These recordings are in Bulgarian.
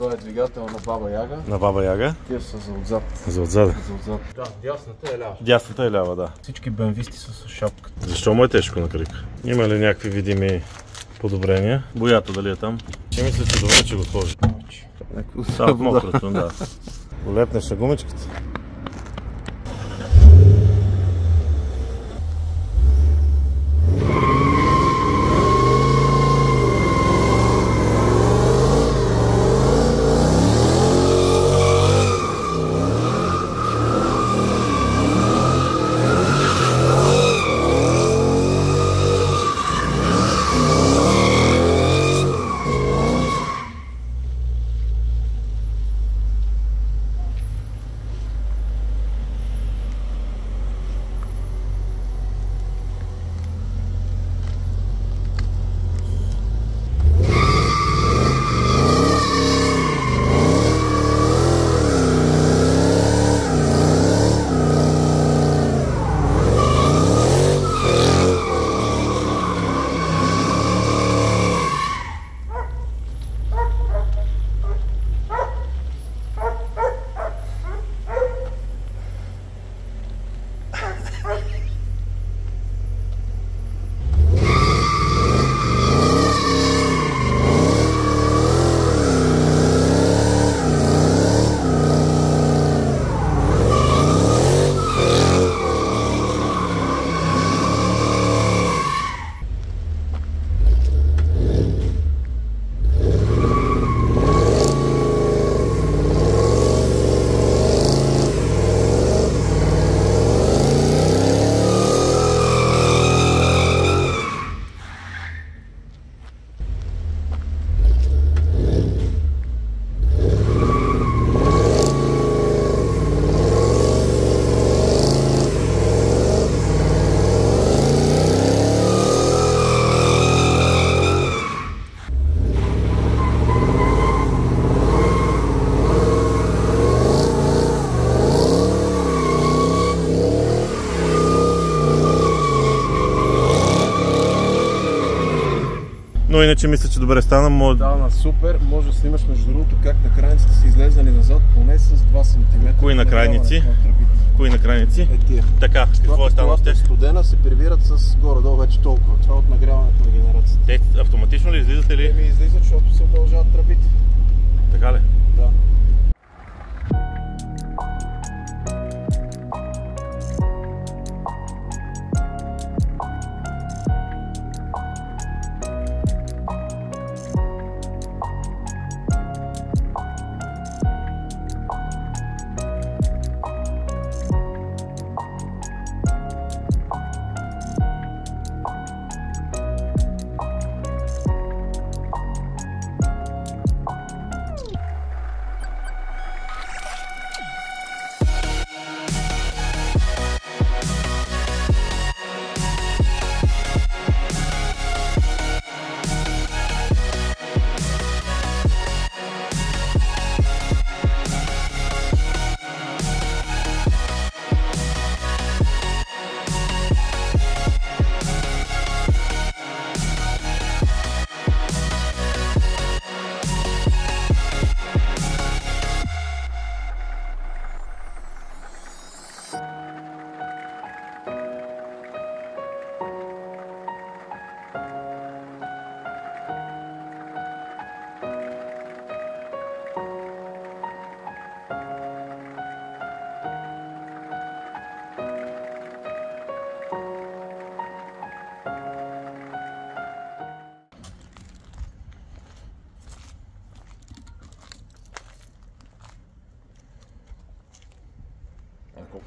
Това е двигател на Баба Яга. На Баба Яга. Тия са за отзад. За отзад. Да, дясната е лява. Дясната е лява, да. Всички бенвисти са с шапката. Защо му е тежко на крик? Има ли някакви видими подобрения? Боята дали е там? Ще мисля, че добре, че го сложи. Само мокрото, да. Улепнеш на гумичката. Но иначе мисля, че добре стана. Да, супер. Може да снимаш между другото как на крайниците са излезнали назад поне с 2 см. Кои на крайници? Кои на крайници? Е тия. Така, какво е станало с тях? Студена се прибират с горе-долу вече толкова. Това от нагряването на генерацията. Те автоматично ли излизат или? Ми излизат, защото се удължават тръбите. Така ли? Да.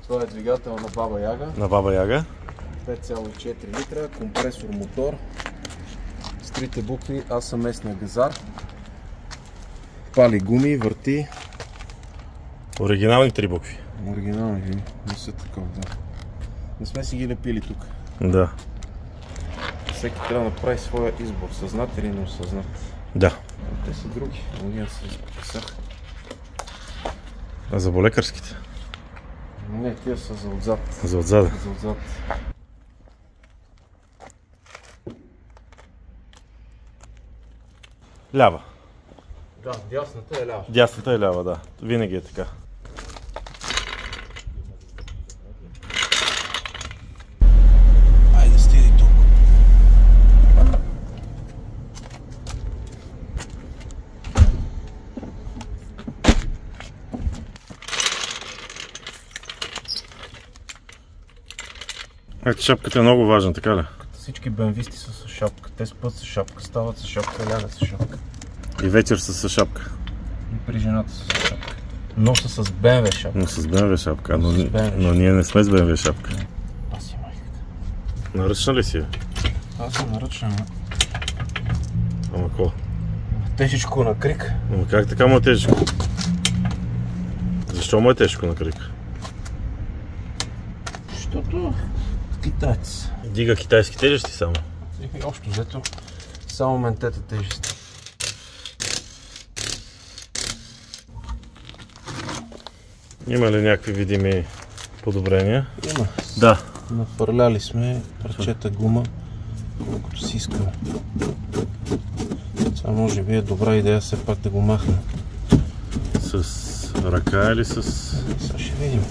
Това е двигател на Баба Яга. На Баба Яга. 5,4 литра, компресор мотор. С трите букви аз съм местния газар. Пали гуми, върти. Оригинални 3 букви. Оригинални, не са такова, да. Не сме си ги лепили тук. Да. Всеки трябва да направи своя избор, съзнат или неосъзнат. Да. Те са други, но ние се изписах. А за болекарските? Не, тия са за отзад. За отзад. За отзад. Лява. Да, дясната е лява. Дясната е лява, да. Винаги е така. Айде, стига тук. Ето шапката е много важна, така ли? Всички бенвисти са с шапка. Те спът с шапка, стават с шапка, лягат с шапка. И вечер са с шапка. И при жената са с шапка. Но са с БМВ шапка. Но с БМВ шапка, но ние не сме с БМВ шапка. Паси майката. Наръчна ли си? Аз съм наръчна. Ама какво? Тежичко на крик. Ама как така му е тежко? Защо му е тежко на крик? Защото китайци. Дига китайски тежести само. И общо взето само ментета тежести. Има ли някакви видими подобрения? Има. Да. Напърляли сме парчета гума, колкото си искаме. Това може би е добра идея все пак да го махнем. С ръка или с... Сега ще видим.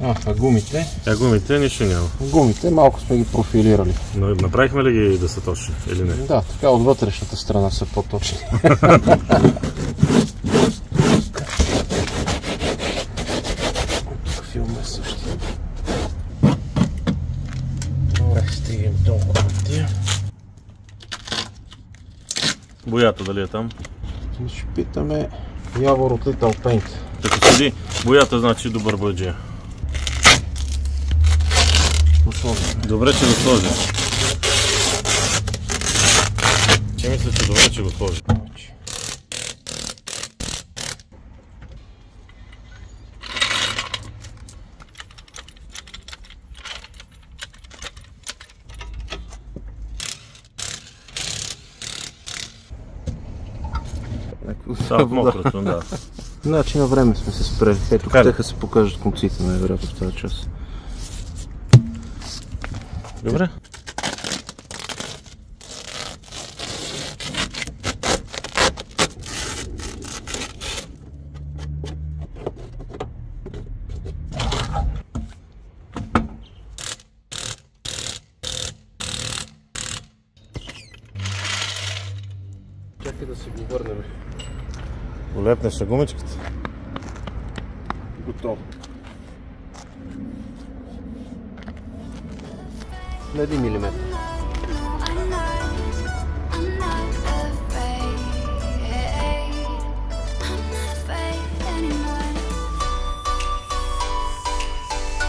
А гумите? Гумите нищо няма. Гумите малко сме ги профилирали. Направихме ли ги да са точни или не? Да, така от вътрешната страна са по-точни. Тук филма е същия. Добре, стигам толкова на тия. Боята дали е там? Ще питаме Явор от Little Paint. Като седи боята, значи добър бойджия. Добре, че го сложи. Че мисля, че добре, че го сложи. Става мокрото, да. Значи на време сме се спрели. Ето, щеха се покажат конците най-вероятно в тази част. Добре. Чакай да си го върнем. Улепнеш на гумичката. Готово. На 1 мм.